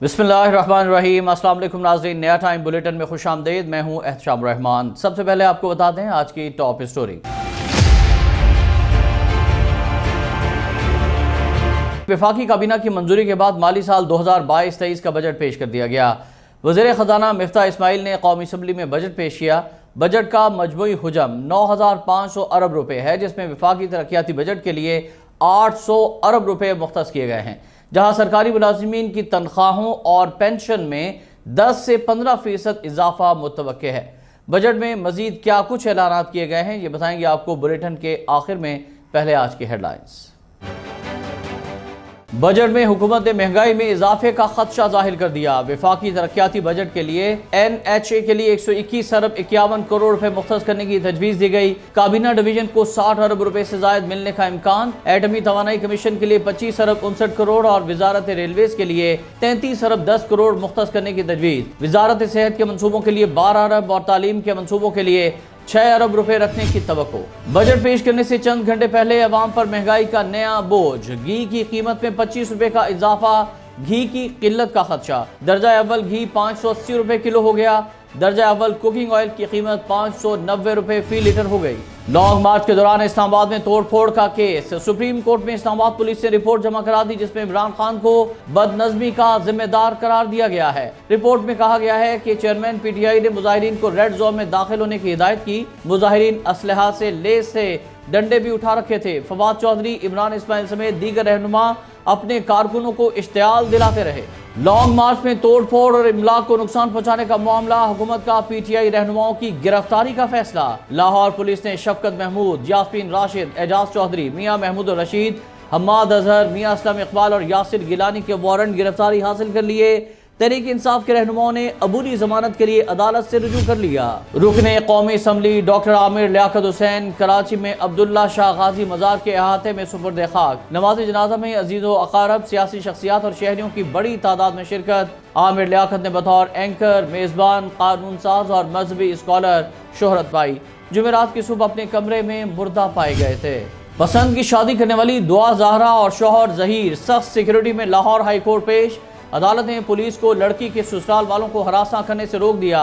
बिस्मिल्लाहिर्रहमानिर्रहीम। अस्सलाम वालेकुम नाज़रीन, नया टाइम बुलेटिन में खुश आमदीद। मैं हूँ एहतशाम रहमान। सबसे पहले आपको बता दें आज की टॉप स्टोरी। वफाकी काबीना की मंजूरी के बाद माली साल 2022-23 का बजट पेश कर दिया गया। वज़ीर ख़जाना मिफ्ताह इस्माइल ने कौमी असम्बली में बजट पेश किया। बजट का मजमूई हुजम 9,500 अरब रुपए है, जिसमें वफाकी तरक्याती बजट के लिए 800 अरब रुपए मुख्तस किए गए हैं, जहां सरकारी मुलाजिमीन की तनख्वाहों और पेंशन में 10 से 15% इजाफा मुतवक्के है। बजट में मजीद क्या कुछ ऐलानात किए गए हैं, ये बताएंगे आपको बुलेटिन के आखिर में। पहले आज की हेडलाइंस। बजट में हुकूमत ने महंगाई में इजाफे का खदशा जाहिर कर दिया। वफाकी तरक्याती बजट के लिए NHA के लिए 121 अरब 51 करोड़ रुपए मुख्तस करने की तजवीज़ दी गई। काबीना डिवीजन को 60 अरब रुपए से जायद मिलने का इम्कान। एटमी तवानाई कमीशन के लिए 25 अरब 59 करोड़ और वजारत रेलवेज के लिए 33 अरब 10 करोड़ मुख्तस करने की तजवीज़। वजारत सेहत के मनसूबों के लिए 12 अरब और तालीम के मनसूबों के लिए 6 अरब रुपए रखने की तवक्को। बजट पेश करने से चंद घंटे पहले अवाम पर महंगाई का नया बोझ। घी की कीमत में 25 रुपए का इजाफा, घी की किल्लत का खदशा। दर्जा अव्वल घी 580 रुपए किलो हो गया। दर्जा अव्वल कुकिंग ऑयल की कीमत 590 रुपए फी लीटर हो गई। लॉन्ग मार्च के दौरान इस्लामाबाद में तोड़फोड़ का केस। सुप्रीम कोर्ट में इस्लामाबाद पुलिस ने रिपोर्ट जमा करा दी, जिसमें इमरान खान को बदनज़मी का जिम्मेदार करार दिया गया है। रिपोर्ट में कहा गया है कि चेयरमैन PTI ने मुजाहिरीन को रेड जोन में दाखिल होने की हिदायत की। मुजाहिरीन असलहा से लेस थे, डंडे भी उठा रखे थे। फवाद चौधरी, इमरान इस्माइल समेत दीगर रहनुमा अपने कारकुनों को इश्तियाल दिलाते रहे। लॉन्ग मार्च में तोड़फोड़ और इमलाक को नुकसान पहुंचाने का मामला। हुकूमत का PTI रहनुमाओं की गिरफ्तारी का फैसला। लाहौर पुलिस ने शफकत महमूद, यास्मीन राशिद, एजाज चौधरी, मियां महमूद रशीद, हम्माद अजहर, मियां असलम इकबाल और यासिर गिलानी के वारंट गिरफ्तारी हासिल कर लिए। तहरीक इंसाफ के रहनुमाओं ने अबूरी जमानत के लिए अदालत से रुजू कर लिया। रुकने कौमी असम्बली डॉक्टर आमिर लियाकत हुसैन कराची में अब्दुल्ला शाह गाजी मजार के अहाते में सुपुर्द खाक। नमाज जनाजा में अजीज़ो अकारब, सियासी शख्सियात और शहरियों की बड़ी तादाद में शिरकत। आमिर लियाकत ने बतौर एंकर, मेज़बान, कानून साज और मजहबी स्कॉलर शोहरत पाई। जुमेरात की सुबह अपने कमरे में मुर्दा पाए गए थे। पसंद की शादी करने वाली दुआ ज़हरा और शौहर जहीर सख्त सिक्योरिटी में लाहौर हाई कोर्ट पेश। अदालत ने पुलिस को लड़की के ससुराल वालों को हरासा करने से रोक दिया।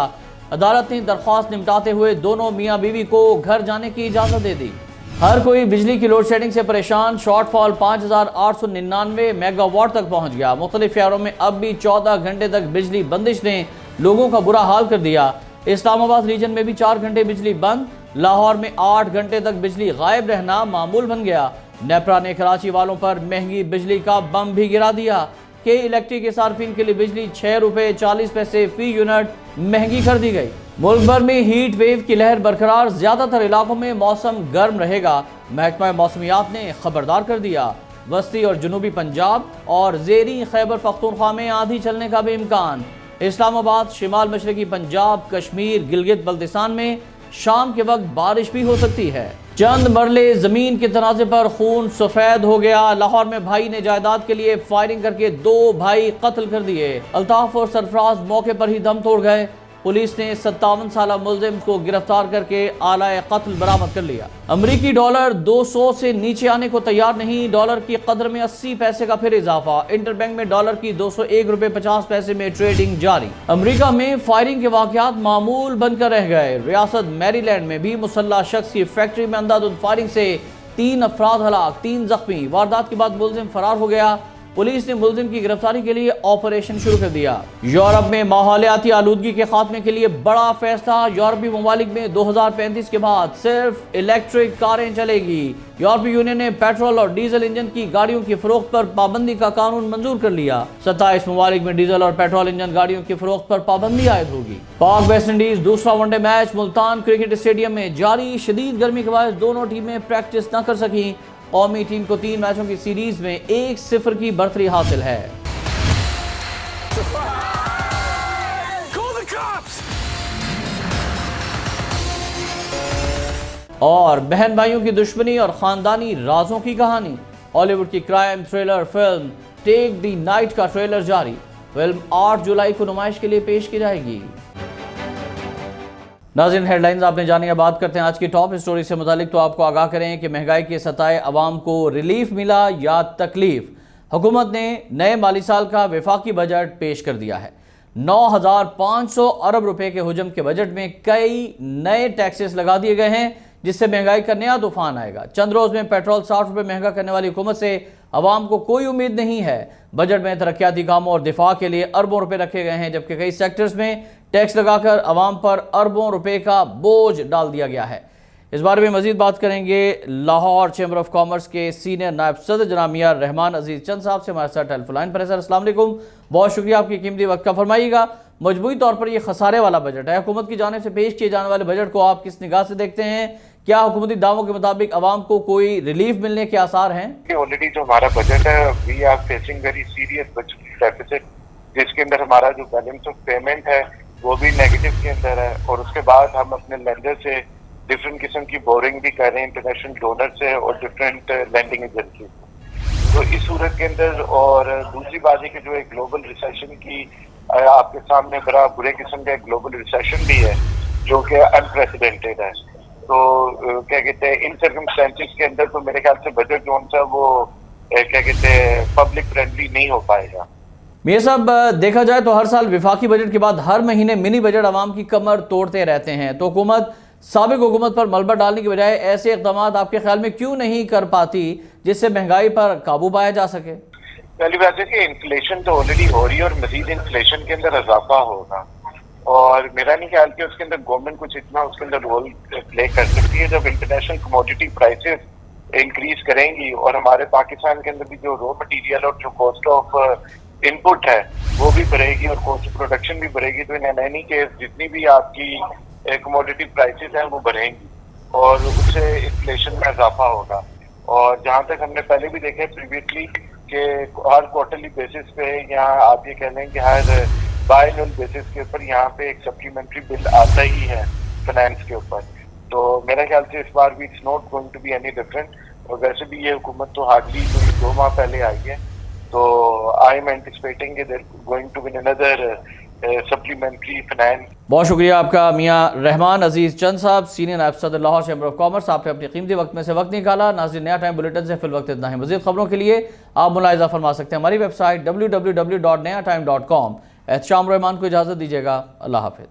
अदालत ने दरख्वास्त निपटाते हुए दोनों मियाँ बीवी को घर जाने की इजाज़त दे दी। हर कोई बिजली की लोड शेडिंग से परेशान। शॉर्टफॉल 5,899 मेगावाट तक पहुँच गया। मुख्तलिफ शहरों में अब भी 14 घंटे तक बिजली बंदिश ने लोगों का बुरा हाल कर दिया। इस्लामाबाद रीजन में भी 4 घंटे बिजली बंद। लाहौर में 8 घंटे तक बिजली गायब रहना मामूल बन गया। नेपरा ने कराची वालों पर महंगी बिजली का बम भी गिरा दिया। के इलेक्ट्रिक के सार्फिन के लिए बिजली 6 रुपए 40 पैसे फी यूनिट महंगी कर दी गई। मुल्क भर में हीट वेव की लहर बरकरार। ज्यादातर इलाकों में मौसम गर्म रहेगा। महकमा मौसमियात ने खबरदार कर दिया। वस्ती और जनूबी पंजाब और ज़ेरी खैबर पख्तूनख्वा में आंधी चलने का भी इम्कान। इस्लामाबाद, शिमाल मशरकी पंजाब, कश्मीर, गिलगित बल्तिस्तान में शाम के वक्त बारिश भी हो सकती है। चंद मरले जमीन के तनाजे पर खून सफेद हो गया। लाहौर में भाई ने जायदाद के लिए फायरिंग करके 2 भाई कत्ल कर दिए। अल्ताफ और सरफराज मौके पर ही दम तोड़ गए। पुलिस ने 57 साल मुलजिम को गिरफ्तार करके आलाए कत्ल बरामद कर लिया। अमरीकी डॉलर 200 से नीचे आने को तैयार नहीं। डॉलर की कदर में 80 पैसे का फिर इजाफा। इंटरबैंक में डॉलर की 201 रुपए 50 पैसे में ट्रेडिंग जारी। अमरीका में फायरिंग के वाकयात मामूल बनकर रह गए। रियासत मैरीलैंड में भी मुसल्लह शख्स की फैक्ट्री में अंधाधुंध फायरिंग से 3 अफराद हलाक, 3 जख्मी। वारदात के बाद मुलजिम फरार हो गया। पुलिस ने मुलजिम की गिरफ्तारी के लिए ऑपरेशन शुरू कर दिया। यूरोप में माहौलियाती आलूदगी के खात्मे के लिए बड़ा फैसला। यूरोपीय ममालिक में 2035 के बाद सिर्फ इलेक्ट्रिक कारें चलेगी। यूरोपीय यूनियन ने पेट्रोल और डीजल इंजन की गाड़ियों की फरोख्त पर पाबंदी का कानून मंजूर कर लिया। 27 ममालिक में डीजल और पेट्रोल इंजन गाड़ियों की फरोख्त पर पाबंदी आयद होगी। पाक वेस्ट इंडीज दूसरा one day match Multan cricket stadium में जारी। शदीद गर्मी के बाद दोनों टीमें प्रैक्टिस न कर सकी। कौमी टीम को 3 मैचों की सीरीज में 1-0 की बढ़तरी हासिल है। और बहन भाइयों की दुश्मनी और खानदानी राजों की कहानी। हॉलीवुड की crime thriller film take the night का ट्रेलर जारी। फिल्म 8 जुलाई को नुमाइश के लिए पेश की जाएगी। नाज़रीन, हेडलाइंस आपने जानी। अब बात करते हैं आज की टॉप स्टोरी से मुतालिक। तो आपको आगाह करें कि महंगाई के सताए अवाम को रिलीफ मिला या तकलीफ। हुकूमत ने नए माली साल का वफाकी बजट पेश कर दिया है। 9,500 अरब रुपए के हुजम के बजट में कई नए टैक्सेस लगा दिए गए हैं, जिससे महंगाई का नया तूफान आएगा। चंद रोज में पेट्रोल 60 रुपए महंगा करने वाली हुकूमत से अवाम को कोई उम्मीद नहीं है। बजट में तरक्याती कामों और दिफा के लिए अरबों रुपए रखे गए हैं, जबकि कई सेक्टर्स में टैक्स लगाकर अवाम पर अरबों रुपए का बोझ डाल दिया गया है। इस बारे में मजीद बात करेंगे लाहौर चैम्बर ऑफ कॉमर्स के सीनियर नायब सदर जनाब मियां रहमान अजीज चंद साहब से हमारे साथ टेलीफोन लाइन पर है। सर अस्सलाम वालेकुम, बहुत शुक्रिया आपकी कीमती वक्त का। फरमाइएगा, मजबूरी तौर पर यह खसारे वाला बजट है, हुकूमत की जानिब से पेश किए जाने वाले बजट को आप किस निगाह से देखते हैं? क्या हुकूमती दावों के मुताबिक अवाम को कोई रिलीफ मिलने के आसार हैं? ऑलरेडी जो हमारा बजट है, we are facing very serious budget deficit, जिसके अंदर हमारा जो बैलेंस ऑफ पेमेंट है वो भी नेगेटिव के अंदर है। और उसके बाद हम अपने लेंडर से डिफरेंट किस्म की बोरिंग भी कर रहे हैं, इंटरनेशनल डोनर से और डिफरेंट लैंडिंग एजेंसी से। तो इस सूरत के अंदर, और दूसरी बात है कि जो एक ग्लोबल रिसेशन की आपके सामने बड़ा बुरे किस्म का ग्लोबल रिसेशन भी है जो कि अनप्रेसिडेंटेड है। तो क्या कहते हैं, इन सर्कमस्टेंसेस के अंदर तो मेरे ख्याल से बजट जो सा वो क्या कहते हैं पब्लिक फ्रेंडली नहीं हो पाएगा। मियां साहब, देखा जाए तो हर साल विफाकी बजट के बाद हर महीने मिनी बजट आवाम की कमर तोड़ते रहते हैं, तो हुकूमत साबिक हुकूमत पर मलबा डालने की बजाय ऐसे इक़दाम आपके ख्याल में क्यों नहीं कर पाती जिससे महंगाई पर काबू पाया जा सके? पहली बात है कि इन्फ्लेशन तो ऑलरेडी हो रही है और मजीद इन्फ्लेशन के अंदर इजाफा होगा, और मेरा नहीं ख्याल कि उसके अंदर गवर्नमेंट कुछ इतना उसके अंदर रोल प्ले कर सकती है। जब इंटरनेशनल कमोडिटी प्राइसेस इंक्रीज करेंगी और हमारे पाकिस्तान के अंदर भी जो रॉ मटेरियल और जो कॉस्ट ऑफ इनपुट है वो भी बढ़ेगी और कॉस्ट ऑफ प्रोडक्शन भी बढ़ेगी, तो इन एनी केस जितनी भी आपकी कमोडिटी प्राइसेस हैं वो बढ़ेंगी और उससे इन्फ्लेशन में इजाफा होगा। और जहाँ तक हमने पहले भी देखा है प्रीवियसली कि हर क्वार्टरली बेसिस पे, यहाँ आप ये कह लें कि हर बायनल बेसिस के ऊपर यहाँ पे एक सप्लीमेंट्री बिल आता ही है फाइनेंस के ऊपर। तो मेरे ख्याल से इस बार भी it's not going to be any different. और वैसे भी ये हुकूमत तो हार्डली कोई 2 माह पहले आई है, तो I am anticipating there going to be another supplementary finance. बहुत शुक्रिया आपका मियां रहमान अजीज चंद साहब, सीनियर नायब सदर लाहौर चैम्बर ऑफ कॉमर्स। आपने अपने कीमती वक्त में से वक्त निकाला। नाज़रीन, नया टाइम बुलेटिन से फिल वक्त इतना है। मज़ीद खबरों के लिए आप मुलाहिज़ा फरमा सकते हैं हमारी वेबसाइट www.nayatime.com। एहतशाम रहमान को इजाज़त दीजिएगा। अल्लाह हाफ़िज़।